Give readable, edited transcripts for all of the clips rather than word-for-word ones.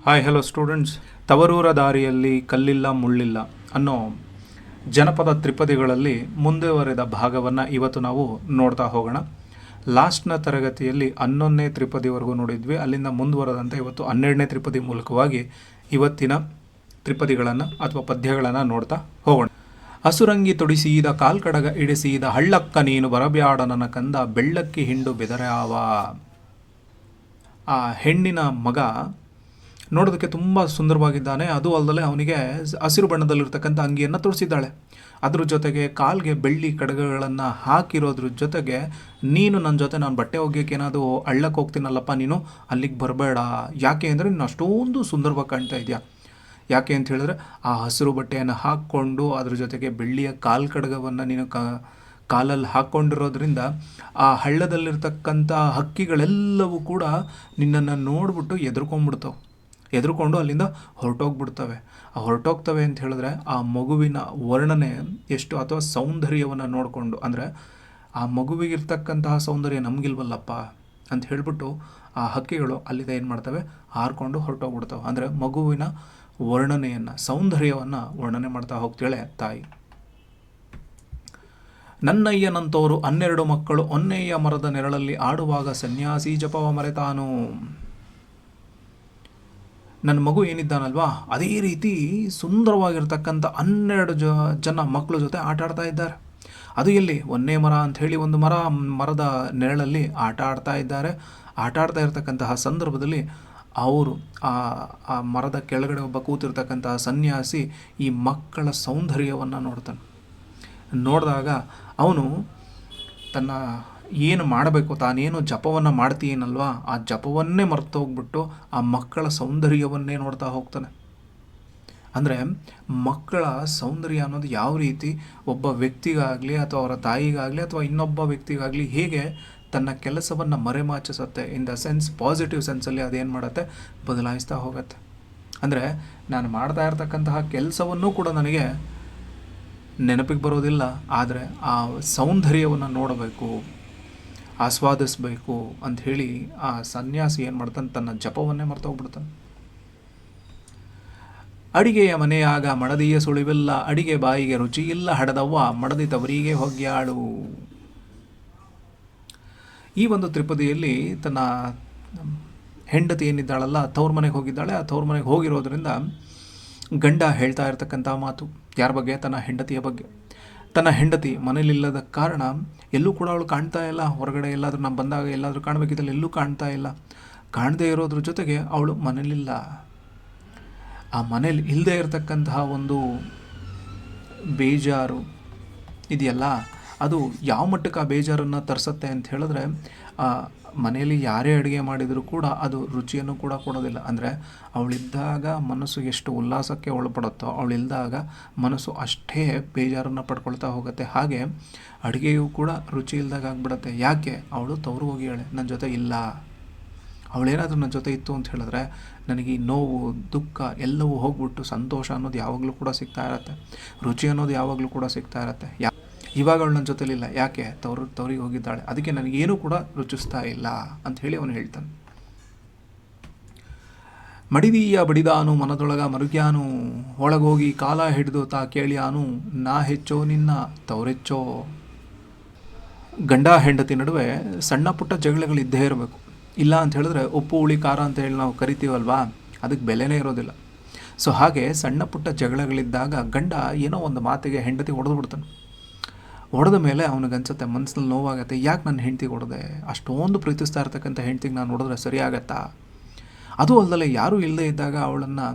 Hi hello students. ತವರೂರ ದಾರಿಯಲ್ಲಿ ಕಲ್ಲಿಲ್ಲ ಮುಳ್ಳಿಲ್ಲ ಅನ್ನೋ ಜನಪದ ತ್ರಿಪದಿಗಳಲ್ಲಿ ಮುಂದುವರೆದ ಭಾಗವನ್ನು ಇವತ್ತು ನಾವು ನೋಡ್ತಾ ಹೋಗೋಣ. ಲಾಸ್ಟ್ನ ತರಗತಿಯಲ್ಲಿ 11ನೇ ತ್ರಿಪದಿವರೆಗೂ ನೋಡಿದ್ವಿ. ಅಲ್ಲಿಂದ ಮುಂದುವರೆದಂತೆ ಇವತ್ತು 12ನೇ ತ್ರಿಪದಿ ಮೂಲಕವಾಗಿ ಇವತ್ತಿನ ತ್ರಿಪದಿಗಳನ್ನು ಅಥವಾ ಪದ್ಯಗಳನ್ನು ನೋಡ್ತಾ ಹೋಗೋಣ. ಹಸುರಂಗಿ ತೊಡಿಸಿದ ಕಾಲ್ಕಡಗ ಇಡಿಸಿದ ಹಳ್ಳಕ್ಕ ನೀನು ಬರಬ್ಯಾಡ ನನ್ನ ಕಂದ ಬೆಳ್ಳಕ್ಕಿ ಹಿಂಡು ಬೆದರ್ಯಾವ. ಆ ಹೆಣ್ಣಿನ ಮಗ ನೋಡೋದಕ್ಕೆ ತುಂಬ ಸುಂದರವಾಗಿದ್ದಾನೆ. ಅದು ಅಲ್ಲದೆ ಅವನಿಗೆ ಹಸಿರು ಬಣ್ಣದಲ್ಲಿರ್ತಕ್ಕಂಥ ಅಂಗಿಯನ್ನು ತೊಡಿಸಿದ್ದಾಳೆ. ಅದ್ರ ಜೊತೆಗೆ ಕಾಲ್ಗೆ ಬೆಳ್ಳಿ ಕಡಗಗಳನ್ನು ಹಾಕಿರೋದ್ರ ಜೊತೆಗೆ ನೀನು ನನ್ನ ಜೊತೆ ನಾನು ಬಟ್ಟೆ ಒಗ್ಯಕ್ಕೆ ಏನಾದರೂ ಹಳ್ಳಕ್ಕೆ ಹೋಗ್ತೀನಲ್ಲಪ್ಪ, ನೀನು ಅಲ್ಲಿಗೆ ಬರಬೇಡ. ಯಾಕೆ ಅಂದರೆ ನೀನು ಅಷ್ಟೊಂದು ಸುಂದರವಾಗಿ ಕಾಣ್ತಾ ಇದೆಯಾ. ಯಾಕೆ ಅಂತ ಹೇಳಿದ್ರೆ ಆ ಹಸಿರು ಬಟ್ಟೆಯನ್ನು ಹಾಕ್ಕೊಂಡು ಅದ್ರ ಜೊತೆಗೆ ಬೆಳ್ಳಿಯ ಕಡಗವನ್ನು ನೀನು ಕಾಲಲ್ಲಿ ಹಾಕ್ಕೊಂಡಿರೋದ್ರಿಂದ ಆ ಹಳ್ಳದಲ್ಲಿರ್ತಕ್ಕಂಥ ಹಕ್ಕಿಗಳೆಲ್ಲವೂ ಕೂಡ ನಿನ್ನನ್ನು ನೋಡ್ಬಿಟ್ಟು ಎದುರ್ಕೊಂಡು ಅಲ್ಲಿಂದ ಹೊರಟೋಗ್ಬಿಡ್ತವೆ. ಹೊರಟೋಗ್ತವೆ ಅಂತ ಹೇಳಿದ್ರೆ ಆ ಮಗುವಿನ ವರ್ಣನೆ ಎಷ್ಟು ಅಥವಾ ಸೌಂದರ್ಯವನ್ನು ನೋಡಿಕೊಂಡು, ಅಂದರೆ ಆ ಮಗುವಿಗಿರ್ತಕ್ಕಂತಹ ಸೌಂದರ್ಯ ನಮಗಿಲ್ವಲ್ಲಪ್ಪ ಅಂತ ಹೇಳಿಬಿಟ್ಟು ಆ ಹಕ್ಕಿಗಳು ಅಲ್ಲಿಂದ ಏನು ಮಾಡ್ತವೆ, ಹಾರ್ಕೊಂಡು ಹೊರಟೋಗ್ಬಿಡ್ತವೆ. ಅಂದರೆ ಮಗುವಿನ ವರ್ಣನೆಯನ್ನು, ಸೌಂದರ್ಯವನ್ನು ವರ್ಣನೆ ಮಾಡ್ತಾ ಹೋಗ್ತಾಳೆ ತಾಯಿ. ನನ್ನಯ್ಯನಂತವರು 12 ಮಕ್ಕಳು ಒನ್ನೆಯ ಮರದ ನೆರಳಲ್ಲಿ ಆಡುವಾಗ ಸನ್ಯಾಸಿ ಜಪವ ಮರೆತಾನು. ನನ್ನ ಮಗು ಏನಿದ್ದಾನಲ್ವಾ, ಅದೇ ರೀತಿ ಸುಂದರವಾಗಿರ್ತಕ್ಕಂಥ 12 ಜನ ಮಕ್ಕಳ ಜೊತೆ ಆಟ ಆಡ್ತಾ ಇದ್ದಾರೆ. ಅದು ಎಲ್ಲಿ, ಒನ್ನೆ ಮರ ಅಂಥೇಳಿ ಒಂದು ಮರದ ನೆರಳಲ್ಲಿ ಆಟ ಆಡ್ತಾ ಇದ್ದಾರೆ. ಆಟ ಆಡ್ತಾ ಇರ್ತಕ್ಕಂತಹ ಸಂದರ್ಭದಲ್ಲಿ ಅವರು ಆ ಮರದ ಕೆಳಗಡೆ ಒಬ್ಬ ಕೂತಿರ್ತಕ್ಕಂತಹ ಸನ್ಯಾಸಿ ಈ ಮಕ್ಕಳ ಸೌಂದರ್ಯವನ್ನು ನೋಡ್ತಾನೆ. ನೋಡಿದಾಗ ಅವನು ತನ್ನ ಏನು ಮಾಡಬೇಕು, ತಾನೇನು ಜಪವನ್ನು ಮಾಡ್ತೀನಲ್ವ, ಆ ಜಪವನ್ನೇ ಮರ್ತೋಗ್ಬಿಟ್ಟು ಆ ಮಕ್ಕಳ ಸೌಂದರ್ಯವನ್ನೇ ನೋಡ್ತಾ ಹೋಗ್ತಾನೆ. ಅಂದರೆ ಮಕ್ಕಳ ಸೌಂದರ್ಯ ಅನ್ನೋದು ಯಾವ ರೀತಿ ಒಬ್ಬ ವ್ಯಕ್ತಿಗಾಗಲಿ ಅಥವಾ ಅವರ ತಾಯಿಗಾಗಲಿ ಅಥವಾ ಇನ್ನೊಬ್ಬ ವ್ಯಕ್ತಿಗಾಗಲಿ ಹೇಗೆ ತನ್ನ ಕೆಲಸವನ್ನು ಮರೆಮಾಚಿಸುತ್ತೆ, ಇನ್ ದ ಸೆನ್ಸ್ ಪಾಸಿಟಿವ್ ಸೆನ್ಸಲ್ಲಿ ಅದೇನು ಮಾಡುತ್ತೆ, ಬದಲಾಯಿಸ್ತಾ ಹೋಗುತ್ತೆ. ಅಂದರೆ ನಾನು ಮಾಡ್ತಾ ಇರ್ತಕ್ಕಂತಹ ಕೆಲಸವನ್ನೂ ಕೂಡ ನನಗೆ ನೆನಪಿಗೆ ಬರೋದಿಲ್ಲ, ಆದರೆ ಆ ಸೌಂದರ್ಯವನ್ನು ನೋಡಬೇಕು, ಆಸ್ವಾದಿಸಬೇಕು ಅಂಥೇಳಿ ಆ ಸನ್ಯಾಸಿ ಏನು ಮಾಡ್ತಾನೆ, ತನ್ನ ಜಪವನ್ನೇ ಮರ್ತೋಗ್ಬಿಡ್ತಾನೆ. ಅಡಿಗೆಯ ಮನೆಯಾಗ ಮಡದಿಯ ಸುಳಿವಿಲ್ಲ, ಅಡಿಗೆ ಬಾಯಿಗೆ ರುಚಿ ಇಲ್ಲ, ಹಡದವ್ವ ಮಡದಿ ತವರಿಗೆ ಹೊಗ್ಯಾಳು. ಈ ಒಂದು ತ್ರಿಪದಿಯಲ್ಲಿ ತನ್ನ ಹೆಂಡತಿ ಏನಿದ್ದಾಳಲ್ಲ, ತವ್ರ ಮನೆಗೆ ಹೋಗಿದ್ದಾಳೆ. ಆ ತವ್ರ ಮನೆಗೆ ಹೋಗಿರೋದ್ರಿಂದ ಗಂಡ ಹೇಳ್ತಾ ಇರ್ತಕ್ಕಂಥ ಮಾತು ಯಾರ ಬಗ್ಗೆ, ತನ್ನ ಹೆಂಡತಿಯ ಬಗ್ಗೆ. ತನ್ನ ಹೆಂಡತಿ ಮನೇಲಿಲ್ಲದ ಕಾರಣ ಎಲ್ಲೂ ಕೂಡ ಅವಳು ಕಾಣ್ತಾ ಇಲ್ಲ. ಹೊರಗಡೆ ಎಲ್ಲಾದರೂ ನಾವು ಬಂದಾಗ ಎಲ್ಲಾದರೂ ಕಾಣಬೇಕಿದ್ದಲ್ಲಿ ಎಲ್ಲೂ ಕಾಣ್ತಾ ಇಲ್ಲ. ಕಾಣದೇ ಇರೋದ್ರ ಜೊತೆಗೆ ಅವಳು ಮನೇಲಿಲ್ಲ. ಆ ಮನೇಲಿ ಇಲ್ಲದೆ ಇರತಕ್ಕಂತಹ ಒಂದು ಬೇಜಾರು ಇದೆಯಲ್ಲ, ಅದು ಯಾವ ಮಟ್ಟಕ್ಕೆ ಆ ಬೇಜಾರನ್ನು ತರಿಸುತ್ತೆ ಅಂತ ಹೇಳಿದ್ರೆ, ಮನೆಯಲ್ಲಿ ಯಾರೇ ಅಡುಗೆ ಮಾಡಿದರೂ ಕೂಡ ಅದು ರುಚಿಯನ್ನು ಕೂಡ ಕೊಡೋದಿಲ್ಲ. ಅಂದರೆ ಅವಳಿದ್ದಾಗ ಮನಸ್ಸು ಎಷ್ಟು ಉಲ್ಲಾಸಕ್ಕೆ ಒಳಪಡುತ್ತೋ, ಅವಳಿಲ್ದಾಗ ಮನಸ್ಸು ಅಷ್ಟೇ ಬೇಜಾರನ್ನು ಪಡ್ಕೊಳ್ತಾ ಹೋಗುತ್ತೆ. ಹಾಗೆ ಅಡುಗೆಯೂ ಕೂಡ ರುಚಿ ಇಲ್ದಾಗ ಆಗಿಬಿಡುತ್ತೆ. ಯಾಕೆ, ಅವಳು ತವರು ಹೋಗಿಯಾಳೆ, ನನ್ನ ಜೊತೆ ಇಲ್ಲ. ಅವಳೇನಾದರೂ ನನ್ನ ಜೊತೆ ಇತ್ತು ಅಂತ ಹೇಳಿದ್ರೆ ನನಗೆ ಈ ನೋವು, ದುಃಖ ಎಲ್ಲವೂ ಹೋಗ್ಬಿಟ್ಟು ಸಂತೋಷ ಅನ್ನೋದು ಯಾವಾಗಲೂ ಕೂಡ ಸಿಗ್ತಾ ಇರತ್ತೆ, ರುಚಿ ಅನ್ನೋದು ಯಾವಾಗಲೂ ಕೂಡ ಸಿಗ್ತಾ ಇರತ್ತೆ. ಇವಾಗ ಅವಳು ನನ್ನ ಜೊತೆಲಿಲ್ಲ, ಯಾಕೆ, ತವರಿಗೆ ಹೋಗಿದ್ದಾಳೆ, ಅದಕ್ಕೆ ನನಗೇನೂ ಕೂಡ ರುಚಿಸ್ತಾ ಇಲ್ಲ ಅಂತ ಹೇಳಿ ಅವನು ಹೇಳ್ತಾನೆ. ಮಡಿದೀಯ ಬಡಿದಾನು ಮನದೊಳಗ ಮರುಗ್ಯಾನು, ಒಳಗೋಗಿ ಕಾಲ ಹಿಡಿದು ತಾ ಕೇಳಿಯಾನು, ನಾ ಹೆಚ್ಚೋ ನಿನ್ನ ತವರೆಚ್ಚೋ. ಗಂಡ ಹೆಂಡತಿ ನಡುವೆ ಸಣ್ಣ ಪುಟ್ಟ ಜಗಳಗಳಿದ್ದೇ ಇರಬೇಕು. ಇಲ್ಲ ಅಂತ ಹೇಳಿದ್ರೆ ಉಪ್ಪು ಹುಳಿ ಖಾರ ಅಂತ ಹೇಳಿ ನಾವು ಕರಿತೀವಲ್ವಾ, ಅದಕ್ಕೆ ಬೆಲೆನೇ ಇರೋದಿಲ್ಲ. ಸೊ ಹಾಗೆ ಸಣ್ಣ ಪುಟ್ಟ ಜಗಳಗಳಿದ್ದಾಗ ಗಂಡ ಏನೋ ಒಂದು ಮಾತಿಗೆ ಹೆಂಡತಿ ಹೊಡೆದು ಬಿಡ್ತಾನೆ. ಹೊಡೆದ ಮೇಲೆ ಅವನಿಗನ್ಸುತ್ತೆ, ಮನಸ್ಸಲ್ಲಿ ನೋವಾಗತ್ತೆ, ಯಾಕೆ ನನ್ನ ಹೆಂಡ್ತಿಗೆ ಹೊಡೆದೆ, ಅಷ್ಟೊಂದು ಪ್ರೀತಿಸ್ತಾ ಇರ್ತಕ್ಕಂಥ ಹೆಂಡ್ತಿಗೆ ನಾನು ಹೊಡೆದ್ರೆ ಸರಿಯಾಗತ್ತಾ. ಅದು ಅಲ್ಲದೆ ಯಾರೂ ಇಲ್ಲದೇ ಇದ್ದಾಗ ಅವಳನ್ನು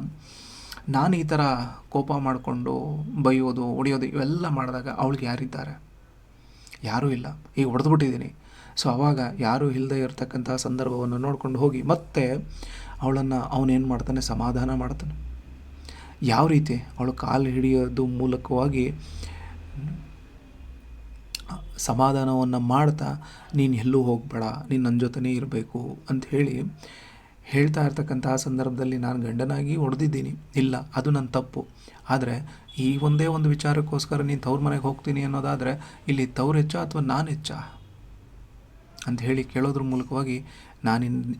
ನಾನು ಈ ಥರ ಕೋಪ ಮಾಡಿಕೊಂಡು ಬೈಯೋದು, ಹೊಡೆಯೋದು ಇವೆಲ್ಲ ಮಾಡಿದಾಗ ಅವಳಿಗೆ ಯಾರಿದ್ದಾರೆ, ಯಾರೂ ಇಲ್ಲ, ಈಗ ಹೊಡೆದ್ಬಿಟ್ಟಿದ್ದೀನಿ. ಸೊ ಆವಾಗ ಯಾರೂ ಇಲ್ಲದೆ ಇರತಕ್ಕಂಥ ಸಂದರ್ಭವನ್ನು ನೋಡ್ಕೊಂಡು ಹೋಗಿ ಮತ್ತೆ ಅವಳನ್ನು ಅವನೇನು ಮಾಡ್ತಾನೆ, ಸಮಾಧಾನ ಮಾಡ್ತಾನೆ. ಯಾವ ರೀತಿ, ಅವಳು ಕಾಲು ಹಿಡಿಯೋದು ಮೂಲಕವಾಗಿ ಸಮಾಧಾನವನ್ನು ಮಾಡ್ತಾ, ನೀನು ಎಲ್ಲೂ ಹೋಗಬೇಡ, ನೀನು ನನ್ನ ಜೊತೆನೇ ಇರಬೇಕು ಅಂತ ಹೇಳ್ತಾ ಇರ್ತಕ್ಕಂತಹ ಸಂದರ್ಭದಲ್ಲಿ ನಾನು ಗಂಡನಾಗಿ ಹೊಡೆದಿದ್ದೀನಿ, ಇಲ್ಲ ಅದು ನನ್ನ ತಪ್ಪು. ಆದರೆ ಈ ಒಂದೇ ಒಂದು ವಿಚಾರಕ್ಕೋಸ್ಕರ ನೀನು ತವ್ರ ಮನೆಗೆ ಹೋಗ್ತೀನಿ ಅನ್ನೋದಾದರೆ ಇಲ್ಲಿ ತವ್ರು ಹೆಚ್ಚ ಅಥವಾ ನಾನು ಹೆಚ್ಚ ಅಂತ ಹೇಳಿ ಕೇಳೋದ್ರ ಮೂಲಕವಾಗಿ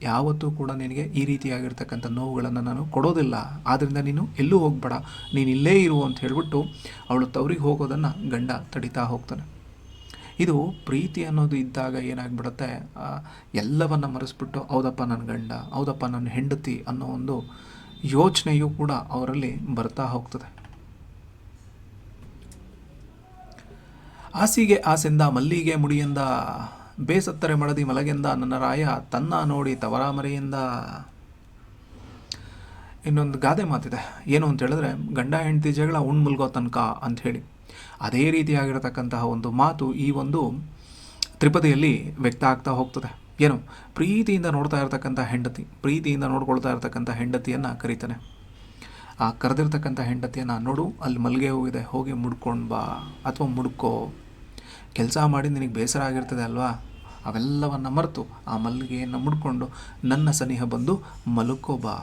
ಯಾವತ್ತೂ ಕೂಡ ನಿನಗೆ ಈ ರೀತಿಯಾಗಿರ್ತಕ್ಕಂಥ ನೋವುಗಳನ್ನು ನಾನು ಕೊಡೋದಿಲ್ಲ, ಆದ್ದರಿಂದ ನೀನು ಎಲ್ಲೂ ಹೋಗಬೇಡ, ನೀನು ಇಲ್ಲೇ ಇರು ಅಂತ ಹೇಳಿಬಿಟ್ಟು ಅವಳು ತವರಿಗೆ ಹೋಗೋದನ್ನು ಗಂಡ ತಡಿತಾ ಹೋಗ್ತಾನೆ. ಇದು ಪ್ರೀತಿ ಅನ್ನೋದು ಇದ್ದಾಗ ಏನಾಗ್ಬಿಡುತ್ತೆ, ಎಲ್ಲವನ್ನು ಮರೆಸ್ಬಿಟ್ಟು ಹೌದಪ್ಪ ನನ್ನ ಗಂಡ, ಹೌದಪ್ಪ ನನ್ನ ಹೆಂಡತಿ ಅನ್ನೋ ಒಂದು ಯೋಚನೆಯೂ ಕೂಡ ಅವರಲ್ಲಿ ಬರ್ತಾ ಹೋಗ್ತದೆ. ಆಸಿಗೆ ಆಸೆಂದ ಮಲ್ಲಿಗೆ ಮುಡಿಯಿಂದ, ಬೇಸತ್ತರೆ ಮಡದಿ ಮಲಗೆಂದ ನನ್ನ ರಾಯ ತನ್ನ ನೋಡಿ ತವರ ಮರೆಯಿಂದ. ಇನ್ನೊಂದು ಗಾದೆ ಮಾತಿದೆ, ಏನು ಅಂತ ಹೇಳಿದ್ರೆ, ಗಂಡ ಹೆಂಡತಿ ಜಗಳ ಉಣ್ ಮುಲ್ಗೋ ತನಕ ಅಂಥೇಳಿ. ಅದೇ ರೀತಿಯಾಗಿರತಕ್ಕಂತಹ ಒಂದು ಮಾತು ಈ ಒಂದು ತ್ರಿಪದಿಯಲ್ಲಿ ವ್ಯಕ್ತ ಆಗ್ತಾ ಹೋಗ್ತದೆ. ಏನು, ಪ್ರೀತಿಯಿಂದ ನೋಡ್ತಾ ಇರತಕ್ಕಂಥ ಹೆಂಡತಿ, ಪ್ರೀತಿಯಿಂದ ನೋಡ್ಕೊಳ್ತಾ ಇರತಕ್ಕಂಥ ಹೆಂಡತಿಯನ್ನು ಕರೀತಾನೆ. ಆ ಕರೆದಿರ್ತಕ್ಕಂಥ ಹೆಂಡತಿಯನ್ನು, ನೋಡು ಅಲ್ಲಿ ಮಲ್ಲಿಗೆ ಹೂವಿದೆ, ಹೋಗಿ ಮುಡ್ಕೊಂಡು ಬಾ, ಅಥವಾ ಮುಡ್ಕೋ, ಕೆಲಸ ಮಾಡಿ ನಿನಗೆ ಬೇಸರ ಆಗಿರ್ತದೆ ಅಲ್ವಾ, ಅವೆಲ್ಲವನ್ನು ಮರೆತು ಆ ಮಲ್ಲಿಗೆಯನ್ನು ಮುಡ್ಕೊಂಡು ನನ್ನ ಸನಿಹ ಬಂದು ಮಲ್ಕೋ ಬಾ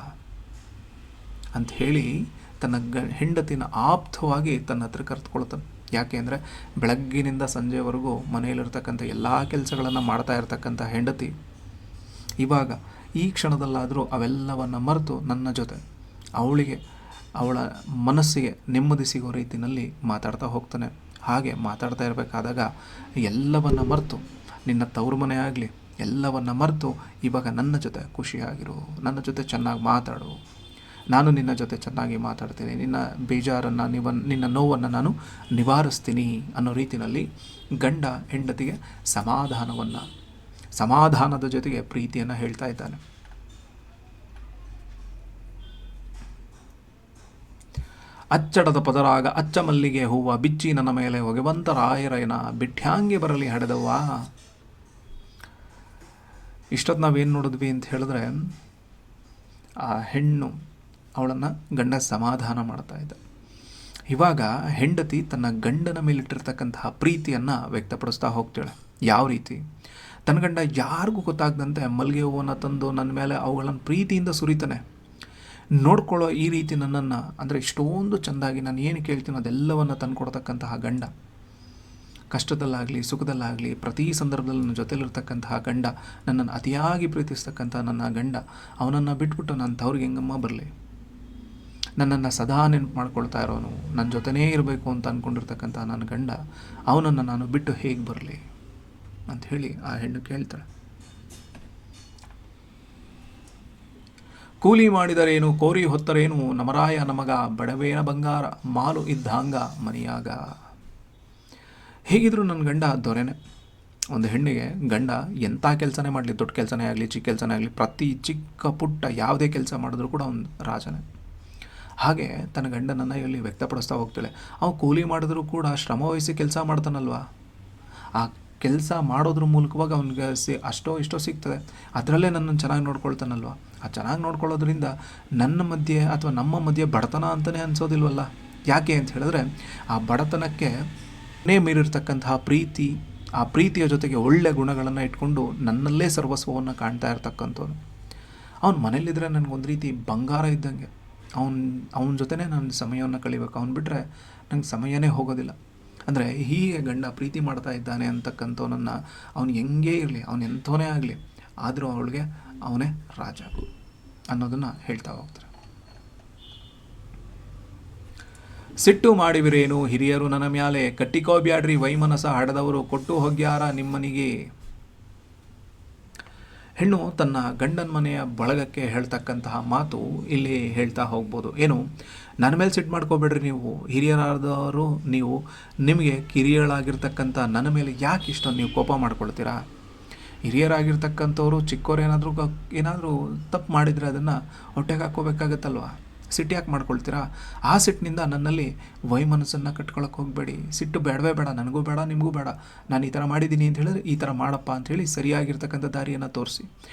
ಅಂತ ಹೇಳಿ ತನ್ನ ಹೆಂಡತಿನ ಆಪ್ತವಾಗಿ ತನ್ನ ಹತ್ರ ಕರೆದುಕೊಳ್ತಾನೆ. ಯಾಕೆ ಅಂದರೆ ಬೆಳಗ್ಗಿನಿಂದ ಸಂಜೆವರೆಗೂ ಮನೆಯಲ್ಲಿರ್ತಕ್ಕಂಥ ಎಲ್ಲ ಕೆಲಸಗಳನ್ನು ಮಾಡ್ತಾ ಇರ್ತಕ್ಕಂಥ ಹೆಂಡತಿ ಇವಾಗ ಈ ಕ್ಷಣದಲ್ಲಾದರೂ ಅವೆಲ್ಲವನ್ನು ಮರೆತು ನನ್ನ ಜೊತೆ ಅವಳಿಗೆ, ಅವಳ ಮನಸ್ಸಿಗೆ ನೆಮ್ಮದಿ ಸಿಗೋ ರೀತಿಯಲ್ಲಿ ಮಾತಾಡ್ತಾ ಹೋಗ್ತಾನೆ. ಹಾಗೆ ಮಾತಾಡ್ತಾ ಇರಬೇಕಾದಾಗ ಎಲ್ಲವನ್ನು ಮರೆತು, ನಿನ್ನ ತವರು ಮನೆ ಆಗಲಿ ಎಲ್ಲವನ್ನು ಮರೆತು ಇವಾಗ ನನ್ನ ಜೊತೆ ಖುಷಿಯಾಗಿರು, ನನ್ನ ಜೊತೆ ಚೆನ್ನಾಗಿ ಮಾತಾಡು, ನಾನು ನಿನ್ನ ಜೊತೆ ಚೆನ್ನಾಗಿ ಮಾತಾಡ್ತೀನಿ, ನಿನ್ನ ಬೇಜಾರನ್ನು ನಿನ್ನ ನೋವನ್ನು ನಾನು ನಿವಾರಿಸ್ತೀನಿ ಅನ್ನೋ ರೀತಿಯಲ್ಲಿ ಗಂಡ ಹೆಂಡತಿಗೆ ಸಮಾಧಾನದ ಜೊತೆಗೆ ಪ್ರೀತಿಯನ್ನು ಹೇಳ್ತಾ ಇದ್ದಾನೆ. ಅಚ್ಚಡದ ಪದರಾಗ ಅಚ್ಚ ಮಲ್ಲಿಗೆ ಹೂವ ಬಿಚ್ಚಿ ನನ್ನ ಮೇಲೆ ಹೊಗೆವಂತ ರಾಯರಯ್ಯನ ಬಿಟ್ಟ್ಯಾಂಗೆ ಬರಲಿ ಹಡೆದವ್ವ. ಇಷ್ಟೊತ್ತು ನಾವೇನು ನೋಡಿದ್ವಿ ಅಂತ ಹೇಳಿದ್ರೆ, ಆ ಹೆಣ್ಣು ಅವಳನ್ನು ಗಂಡ ಸಮಾಧಾನ ಮಾಡ್ತಾ ಇದ್ದ. ಇವಾಗ ಹೆಂಡತಿ ತನ್ನ ಗಂಡನ ಮೇಲಿಟ್ಟಿರ್ತಕ್ಕಂತಹ ಪ್ರೀತಿಯನ್ನು ವ್ಯಕ್ತಪಡಿಸ್ತಾ ಹೋಗ್ತಾಳೆ. ಯಾವ ರೀತಿ? ತನ್ನ ಗಂಡ ಯಾರಿಗೂ ಗೊತ್ತಾಗದಂತೆ ಮಲ್ಲಿಗೆ ಹೂವನ್ನು ತಂದು ನನ್ನ ಮೇಲೆ ಅವುಗಳನ್ನು ಪ್ರೀತಿಯಿಂದ ಸುರಿತಾನೆ. ನೋಡ್ಕೊಳ್ಳೋ ಈ ರೀತಿ ನನ್ನನ್ನು, ಅಂದರೆ ಇಷ್ಟೊಂದು ಚೆಂದಾಗಿ ನಾನು ಏನು ಕೇಳ್ತೀನಿ ಅದೆಲ್ಲವನ್ನು ತಂದುಕೊಡ್ತಕ್ಕಂತಹ ಗಂಡ, ಕಷ್ಟದಲ್ಲಾಗಲಿ ಸುಖದಲ್ಲಾಗಲಿ ಪ್ರತಿ ಸಂದರ್ಭದಲ್ಲಿ ನನ್ನ ಜೊತೆಲಿರ್ತಕ್ಕಂತಹ ಗಂಡ, ನನ್ನನ್ನು ಅತಿಯಾಗಿ ಪ್ರೀತಿಸ್ತಕ್ಕಂಥ ನನ್ನ ಗಂಡ, ಅವನನ್ನು ಬಿಟ್ಬಿಟ್ಟು ನಾನು ತವ್ರಿಗೆ ಹೆಂಗಮ್ಮ ಬರಲಿ? ನನ್ನನ್ನು ಸದಾ ನೆನಪು ಮಾಡ್ಕೊಳ್ತಾ ಇರೋನು, ನನ್ನ ಜೊತೆನೇ ಇರಬೇಕು ಅಂತ ಅಂದ್ಕೊಂಡಿರ್ತಕ್ಕಂಥ ನನ್ನ ಗಂಡ, ಅವನನ್ನು ನಾನು ಬಿಟ್ಟು ಹೇಗೆ ಬರಲಿ ಅಂಥೇಳಿ ಆ ಹೆಣ್ಣು ಕೇಳ್ತಾಳೆ. ಕೂಲಿ ಮಾಡಿದರೇನು ಕೋರಿ ಹೊತ್ತರೇನು ನಮರಾಯ ನಮಗ ಬಡವೇನ ಬಂಗಾರ ಮಾಲು ಇದ್ದಂಗ ಮನಿಯಾಗ. ಹೇಗಿದ್ರು ನನ್ನ ಗಂಡ ದೊರೆನೆ. ಒಂದು ಹೆಣ್ಣಿಗೆ ಗಂಡ ಎಂಥ ಕೆಲಸನೇ ಮಾಡಲಿ, ದೊಡ್ಡ ಕೆಲಸನೇ ಆಗಲಿ ಚಿಕ್ಕ ಕೆಲಸನೇ ಆಗಲಿ, ಪ್ರತಿ ಚಿಕ್ಕ ಪುಟ್ಟ ಯಾವುದೇ ಕೆಲಸ ಮಾಡಿದ್ರೂ ಕೂಡ ಒಂದು ರಾಜನೇ. ಹಾಗೆ ತನ್ನ ಗಂಡನನ್ನು ಇಲ್ಲಿ ವ್ಯಕ್ತಪಡಿಸ್ತಾ ಹೋಗ್ತಾಳೆ. ಅವನು ಕೂಲಿ ಮಾಡಿದ್ರೂ ಕೂಡ ಶ್ರಮವಹಿಸಿ ಕೆಲಸ ಮಾಡ್ತಾನಲ್ವ, ಆ ಕೆಲಸ ಮಾಡೋದ್ರ ಮೂಲಕವಾಗಿ ಅವನಿಗೆ ಅಷ್ಟೋ ಇಷ್ಟೋ ಸಿಗ್ತದೆ, ಅದರಲ್ಲೇ ನನ್ನನ್ನು ಚೆನ್ನಾಗಿ ನೋಡ್ಕೊಳ್ತಾನಲ್ವ. ಆ ಚೆನ್ನಾಗಿ ನೋಡ್ಕೊಳ್ಳೋದ್ರಿಂದ ನನ್ನ ಮಧ್ಯೆ ಅಥವಾ ನಮ್ಮ ಮಧ್ಯೆ ಬಡತನ ಅಂತಲೇ ಅನಿಸೋದಿಲ್ವಲ್ಲ. ಯಾಕೆ ಅಂತ ಹೇಳಿದ್ರೆ, ಆ ಬಡತನಕ್ಕೆ ಮೀರಿರ್ತಕ್ಕಂತಹ ಪ್ರೀತಿ, ಆ ಪ್ರೀತಿಯ ಜೊತೆಗೆ ಒಳ್ಳೆ ಗುಣಗಳನ್ನು ಇಟ್ಕೊಂಡು ನನ್ನಲ್ಲೇ ಸರ್ವಸ್ವವನ್ನು ಕಾಣ್ತಾ ಇರ್ತಕ್ಕಂಥವ್ನು. ಅವ್ನು ಮನೇಲಿದ್ದರೆ ನನಗೊಂದು ರೀತಿ ಬಂಗಾರ ಇದ್ದಂಗೆ. ಅವನ ಜೊತೆನೇ ನಾನು ಸಮಯವನ್ನು ಕಳಿಬೇಕು, ಅವ್ನು ಬಿಟ್ಟರೆ ನಂಗೆ ಸಮಯನೇ ಹೋಗೋದಿಲ್ಲ. ಅಂದರೆ ಹೀಗೆ ಗಂಡ ಪ್ರೀತಿ ಮಾಡ್ತಾ ಇದ್ದಾನೆ ಅಂತಕ್ಕಂಥವನನ್ನು ಅವನು ಹೆಂಗೇ ಇರಲಿ, ಅವನು ಎಂಥವನೇ ಆಗಲಿ, ಆದರೂ ಅವಳಿಗೆ ಅವನೇ ರಾಜ ಅನ್ನೋದನ್ನು ಹೇಳ್ತಾ ಹೋಗ್ತಾರೆ. ಸಿಟ್ಟು ಮಾಡಿವಿರೇನು ಹಿರಿಯರು ನನ್ನ ಮ್ಯಾಲೆ, ಕಟ್ಟಿಕೋಬ್ಯಾಡ್ರಿ ವೈಮನಸ ಹಡದವರು ಕೊಟ್ಟು ಹೋಗ್ಯಾರ ನಿಮ್ಮನಿಗೆ. ಹೆಣ್ಣು ತನ್ನ ಗಂಡನ ಮನೆಯ ಬಳಗಕ್ಕೆ ಹೇಳ್ತಕ್ಕಂತಹ ಮಾತು ಇಲ್ಲಿ ಹೇಳ್ತಾ ಹೋಗ್ಬೋದು. ಏನು, ನನ್ನ ಮೇಲೆ ಸಿಟ್ಟು ಮಾಡ್ಕೋಬೇಡ್ರಿ, ನೀವು ಹಿರಿಯರಾದವರು, ನೀವು ನಿಮಗೆ ಕಿರಿಯಳಾಗಿರ್ತಕ್ಕಂಥ ನನ್ನ ಮೇಲೆ ಯಾಕೆ ಇಷ್ಟೊಂದು ನೀವು ಕೋಪ ಮಾಡ್ಕೊಳ್ತೀರಾ? ಹಿರಿಯರಾಗಿರ್ತಕ್ಕಂಥವ್ರು ಏನಾದರೂ ತಪ್ಪು ಮಾಡಿದರೆ ಅದನ್ನು ಹೊಟ್ಟೆಗೆ ಹಾಕ್ಕೋಬೇಕಾಗತ್ತಲ್ವ, ಸಿಟ್ಟು ಯಾಕೆ ಮಾಡ್ಕೊಳ್ತೀರಾ? ಆ ಸಿಟ್ಟಿನಿಂದ ನನ್ನಲ್ಲಿ ವೈಮನಸ್ಸನ್ನು ಕಟ್ಕೊಳಕ್ಕೆ ಹೋಗಬೇಡಿ. ಸಿಟ್ಟು ಬೇಡವೇ ಬೇಡ, ನನಗೂ ಬೇಡ ನಿಮಗೂ ಬೇಡ. ನಾನು ಈ ಥರ ಮಾಡಿದ್ದೀನಿ ಅಂತ ಹೇಳಿದ್ರೆ ಈ ಥರ ಮಾಡಪ್ಪ ಅಂಥೇಳಿ ಸರಿಯಾಗಿರ್ತಕ್ಕಂಥ ದಾರಿಯನ್ನು ತೋರಿಸಿ,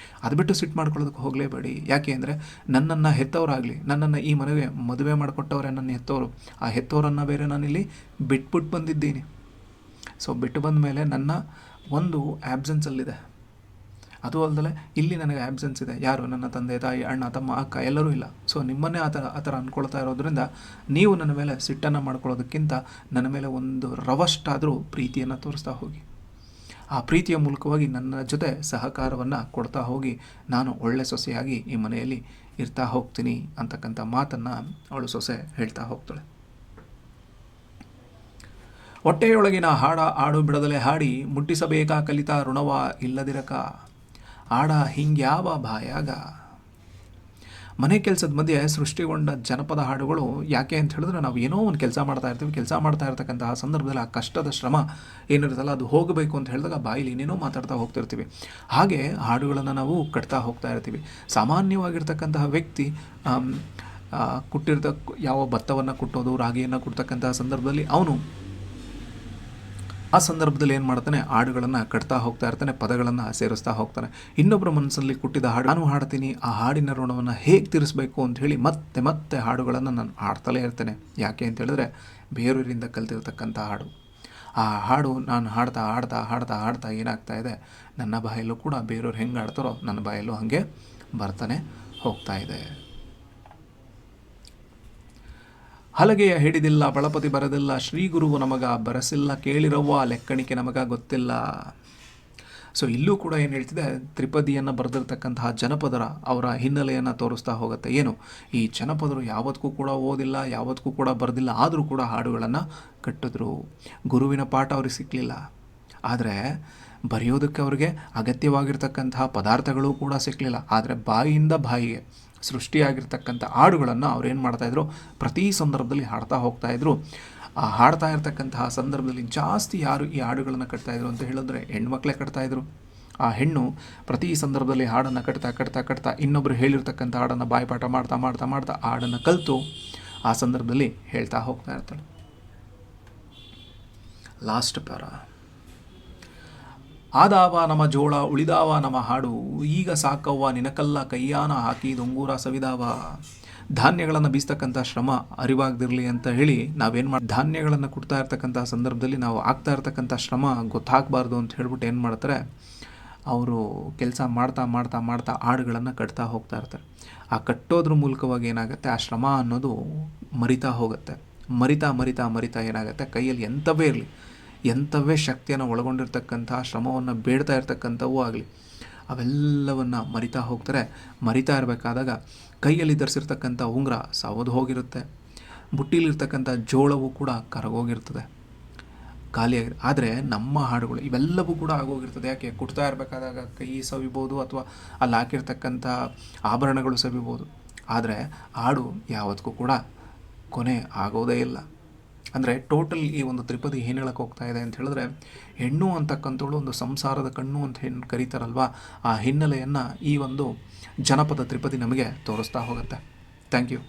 ಅದು ಬಿಟ್ಟು ಸಿಟ್ಟು ಮಾಡ್ಕೊಳ್ಳೋದಕ್ಕೆ ಹೋಗಲೇಬೇಡಿ. ಯಾಕೆ ಅಂದರೆ ನನ್ನನ್ನು ಹೆತ್ತವರಾಗಲಿ, ನನ್ನನ್ನು ಈ ಮನೆಗೆ ಮದುವೆ ಮಾಡಿಕೊಟ್ಟವ್ರೆ ನನ್ನ ಹೆತ್ತವರು, ಆ ಹೆತ್ತವರನ್ನು ಬೇರೆ ನಾನಿಲ್ಲಿ ಬಿಟ್ಬಿಟ್ಟು ಬಂದಿದ್ದೀನಿ. ಸೊ ಬಿಟ್ಟು ಬಂದ ಮೇಲೆ ನನ್ನ ಒಂದು ಆ್ಯಬ್ಸೆನ್ಸಲ್ಲಿದೆ. ಅದು ಅಲ್ಲದೆ ಇಲ್ಲಿ ನನಗೆ ಆ್ಯಬ್ಸೆನ್ಸ್ ಇದೆ. ಯಾರು? ನನ್ನ ತಂದೆ ತಾಯಿ, ಅಣ್ಣ ತಮ್ಮ ಅಕ್ಕ ಎಲ್ಲರೂ ಇಲ್ಲ. ಸೊ ನಿಮ್ಮನ್ನೇ ಆ ಥರ ಅಂದ್ಕೊಳ್ತಾ ಇರೋದ್ರಿಂದ ನೀವು ನನ್ನ ಮೇಲೆ ಸಿಟ್ಟನ್ನು ಮಾಡ್ಕೊಳ್ಳೋದಕ್ಕಿಂತ ನನ್ನ ಮೇಲೆ ಒಂದು ರವಷ್ಟಾದರೂ ಪ್ರೀತಿಯನ್ನು ತೋರಿಸ್ತಾ ಹೋಗಿ. ಆ ಪ್ರೀತಿಯ ಮೂಲಕವಾಗಿ ನನ್ನ ಜೊತೆ ಸಹಕಾರವನ್ನು ಕೊಡ್ತಾ ಹೋಗಿ ನಾನು ಒಳ್ಳೆ ಸೊಸೆಯಾಗಿ ಈ ಮನೆಯಲ್ಲಿ ಇರ್ತಾ ಹೋಗ್ತೀನಿ ಅಂತಕ್ಕಂಥ ಮಾತನ್ನು ಅವಳು ಸೊಸೆ ಹೇಳ್ತಾ ಹೋಗ್ತಾಳೆ. ಹೊಟ್ಟೆಯೊಳಗಿನ ಆಡು ಬಿಡದಲೆ ಹಾಡಿ ಮುಟ್ಟಿಸಬೇಕಾ ಕಲಿತ ಋಣವ ಇಲ್ಲದಿರಕ ಆಡ ಹಿಂಗ್ಯಾವ ಬಾಯಾಗ. ಮನೆ ಕೆಲಸದ ಮಧ್ಯೆ ಸೃಷ್ಟಿಗೊಂಡ ಜನಪದ ಹಾಡುಗಳು ಯಾಕೆ ಅಂತ ಹೇಳಿದ್ರೆ, ನಾವು ಏನೋ ಒಂದು ಕೆಲಸ ಮಾಡ್ತಾ ಇರ್ತೀವಿ, ಕೆಲಸ ಮಾಡ್ತಾ ಇರ್ತಕ್ಕಂತಹ ಸಂದರ್ಭದಲ್ಲಿ ಆ ಕಷ್ಟದ ಶ್ರಮ ಏನಿರುತ್ತಲ್ಲ ಅದು ಹೋಗಬೇಕು ಅಂತ ಹೇಳಿದಾಗ ಬಾಯಲ್ಲಿ ಏನೇನೋ ಮಾತಾಡ್ತಾ ಹೋಗ್ತಿರ್ತೀವಿ. ಹಾಗೆ ಹಾಡುಗಳನ್ನು ನಾವು ಕಟ್ತಾ ಹೋಗ್ತಾ ಇರ್ತೀವಿ. ಸಾಮಾನ್ಯವಾಗಿರ್ತಕ್ಕಂತಹ ವ್ಯಕ್ತಿ ಯಾವ ಭತ್ತವನ್ನು ಕುಟ್ಟೋದು, ರಾಗಿಯನ್ನು ಕುಟ್ಟತಕ್ಕಂತಹ ಸಂದರ್ಭದಲ್ಲಿ ಅವನು ಆ ಸಂದರ್ಭದಲ್ಲಿ ಏನು ಮಾಡ್ತಾನೆ, ಹಾಡುಗಳನ್ನು ಕಟ್ತಾ ಹೋಗ್ತಾ ಇರ್ತಾನೆ, ಪದಗಳನ್ನು ಸೇರಿಸ್ತಾ ಹೋಗ್ತಾನೆ. ಇನ್ನೊಬ್ಬರ ಮನಸ್ಸಲ್ಲಿ ಕುಟ್ಟಿದ ಹಾಡು ನಾನು ಹಾಡ್ತೀನಿ, ಆ ಹಾಡಿನ ಋಣವನ್ನು ಹೇಗೆ ತೀರಿಸಬೇಕು ಅಂತ ಹೇಳಿ ಮತ್ತೆ ಮತ್ತೆ ಹಾಡುಗಳನ್ನು ನಾನು ಹಾಡ್ತಲೇ ಇರ್ತೇನೆ. ಯಾಕೆ ಅಂತ ಹೇಳಿದ್ರೆ ಬೇರೆಯವರಿಂದ ಕಲ್ತಿರ್ತಕ್ಕಂಥ ಹಾಡು. ಆ ಹಾಡು ನಾನು ಹಾಡ್ತಾ ಹಾಡ್ತಾ ಹಾಡ್ತಾ ಹಾಡ್ತಾ ಏನಾಗ್ತಾ ಇದೆ, ನನ್ನ ಬಾಯಲ್ಲೂ ಕೂಡ ಬೇರೆಯವ್ರು ಹೆಂಗೆ ಹಾಡ್ತಾರೋ ನನ್ನ ಬಾಯಲ್ಲೂ ಹಾಗೆ ಬರ್ತಾನೆ ಹೋಗ್ತಾ ಇದೆ. ಹಲಗೆಯ ಹಿಡಿದಿಲ್ಲ ಬಳಪತಿ ಬರದಿಲ್ಲ, ಶ್ರೀ ಗುರುವು ನಮಗ ಬರಸಿಲ್ಲ, ಕೇಳಿರವ್ವ ಲೆಕ್ಕಣಿಕೆ ನಮಗ ಗೊತ್ತಿಲ್ಲ. ಸೊ ಇಲ್ಲೂ ಕೂಡ ಏನು ಹೇಳ್ತಿದೆ, ತ್ರಿಪದಿಯನ್ನು ಬರೆದಿರ್ತಕ್ಕಂತಹ ಜನಪದರ ಅವರ ಹಿನ್ನೆಲೆಯನ್ನು ತೋರಿಸ್ತಾ ಹೋಗುತ್ತೆ. ಏನು, ಈ ಜನಪದರು ಯಾವತ್ತೂ ಕೂಡ ಓದಿಲ್ಲ, ಯಾವತ್ತೂ ಕೂಡ ಬರೆದಿಲ್ಲ, ಆದರೂ ಕೂಡ ಹಾಡುಗಳನ್ನು ಕಟ್ಟಿದ್ರು. ಗುರುವಿನ ಪಾಠ ಅವ್ರಿಗೆ ಸಿಕ್ಕಲಿಲ್ಲ, ಆದರೆ ಬರೆಯೋದಕ್ಕೆ ಅವ್ರಿಗೆ ಅಗತ್ಯವಾಗಿರ್ತಕ್ಕಂತಹ ಪದಾರ್ಥಗಳು ಕೂಡ ಸಿಕ್ಕಲಿಲ್ಲ. ಆದರೆ ಬಾಯಿಯಿಂದ ಬಾಯಿಗೆ ಸೃಷ್ಟಿಯಾಗಿರ್ತಕ್ಕಂಥ ಹಾಡುಗಳನ್ನು ಅವ್ರೇನು ಮಾಡ್ತಾಯಿದ್ರು, ಪ್ರತಿ ಸಂದರ್ಭದಲ್ಲಿ ಹಾಡ್ತಾ ಹೋಗ್ತಾಯಿದ್ರು. ಆ ಹಾಡ್ತಾ ಇರ್ತಕ್ಕಂತಹ ಸಂದರ್ಭದಲ್ಲಿ ಜಾಸ್ತಿ ಯಾರು ಈ ಹಾಡುಗಳನ್ನು ಕಟ್ತಾಯಿದ್ರು ಅಂತ ಹೇಳಿದ್ರೆ ಹೆಣ್ಮಕ್ಳೇ ಕಟ್ತಾಯಿದ್ರು. ಆ ಹೆಣ್ಣು ಪ್ರತಿ ಸಂದರ್ಭದಲ್ಲಿ ಹಾಡನ್ನು ಕಟ್ತಾ ಕಟ್ತಾ ಕಟ್ತಾ ಇನ್ನೊಬ್ಬರು ಹೇಳಿರ್ತಕ್ಕಂಥ ಹಾಡನ್ನು ಬಾಯ್ಪಾಠ ಮಾಡ್ತಾ ಮಾಡ್ತಾ ಮಾಡ್ತಾ ಹಾಡನ್ನು ಕಲಿತು ಆ ಸಂದರ್ಭದಲ್ಲಿ ಹೇಳ್ತಾ ಹೋಗ್ತಾ ಇರ್ತಾಳೆ. ಲಾಸ್ಟ್ ಪ್ಯಾರ, ಆದಾವ ನಮ್ಮ ಜೋಳ ಉಳಿದಾವ ನಮ್ಮ ಹಾಡು, ಈಗ ಸಾಕವ್ವ ನಿನಕಲ್ಲ ಕೈಯಾನ ಹಾಕಿ ದೊಂಗೂರ ಸವಿದಾವ. ಧಾನ್ಯಗಳನ್ನು ಬೀಸ್ತಕ್ಕಂಥ ಶ್ರಮ ಅರಿವಾಗದಿರಲಿ ಅಂತ ಹೇಳಿ ನಾವೇನು ಧಾನ್ಯಗಳನ್ನು ಕೊಡ್ತಾ ಇರ್ತಕ್ಕಂಥ ಸಂದರ್ಭದಲ್ಲಿ ನಾವು ಆಗ್ತಾ ಇರ್ತಕ್ಕಂಥ ಶ್ರಮ ಗೊತ್ತಾಗಬಾರ್ದು ಅಂತ ಹೇಳ್ಬಿಟ್ಟು ಏನು ಮಾಡ್ತಾರೆ, ಅವರು ಕೆಲಸ ಮಾಡ್ತಾ ಮಾಡ್ತಾ ಮಾಡ್ತಾ ಹಾಡುಗಳನ್ನು ಕಟ್ತಾ ಹೋಗ್ತಾ ಇರ್ತಾರೆ. ಆ ಕಟ್ಟೋದ್ರ ಮೂಲಕವಾಗಿ ಏನಾಗುತ್ತೆ, ಆ ಶ್ರಮ ಅನ್ನೋದು ಮರಿತಾ ಹೋಗುತ್ತೆ. ಮರಿತಾ ಮರಿತಾ ಮರಿತಾ ಏನಾಗುತ್ತೆ, ಕೈಯಲ್ಲಿ ಎಂಥವೇ ಇರಲಿ, ಎಂಥವೇ ಶಕ್ತಿಯನ್ನು ಒಳಗೊಂಡಿರ್ತಕ್ಕಂಥ ಶ್ರಮವನ್ನು ಬೇಡ್ತಾ ಇರ್ತಕ್ಕಂಥವೂ ಆಗಲಿ, ಅವೆಲ್ಲವನ್ನು ಮರಿತಾ ಹೋಗ್ತಾರೆ. ಮರಿತಾ ಇರಬೇಕಾದಾಗ ಕೈಯಲ್ಲಿ ಧರಿಸಿರ್ತಕ್ಕಂಥ ಉಂಗುರ ಸವದು ಹೋಗಿರುತ್ತೆ, ಬುಟ್ಟಿಲಿರ್ತಕ್ಕಂಥ ಜೋಳವು ಕೂಡ ಕರಗೋಗಿರ್ತದೆ, ಖಾಲಿಯಾಗಿದೆ. ಆದರೆ ನಮ್ಮ ಹಾಡುಗಳು ಇವೆಲ್ಲವೂ ಕೂಡ ಆಗೋಗಿರ್ತದೆ. ಯಾಕೆ, ಕುಟ್ತಾ ಇರಬೇಕಾದಾಗ ಕೈ ಸವಿಬೋದು ಅಥವಾ ಅಲ್ಲಿ ಹಾಕಿರ್ತಕ್ಕಂಥ ಆಭರಣಗಳು ಸವಿಬೋದು, ಆದರೆ ಹಾಡು ಯಾವತ್ತಿಗೂ ಕೂಡ ಕೊನೆ ಆಗೋದೇ ಇಲ್ಲ. ಅಂದರೆ ಟೋಟಲ್ ಈ ಒಂದು ತ್ರಿಪದಿ ಏನು ಹೇಳಕ್ಕೆ ಹೋಗ್ತಾ ಇದೆ ಅಂತ ಹೇಳಿದ್ರೆ, ಹೆಣ್ಣು ಅಂತಕ್ಕಂಥವಳು ಒಂದು ಸಂಸಾರದ ಕಣ್ಣು ಅಂತ ಏನು ಕರೀತಾರಲ್ವ, ಆ ಹಿನ್ನೆಲೆಯನ್ನು ಈ ಒಂದು ಜನಪದ ತ್ರಿಪದಿ ನಮಗೆ ತೋರಿಸ್ತಾ ಹೋಗುತ್ತೆ. Thank you.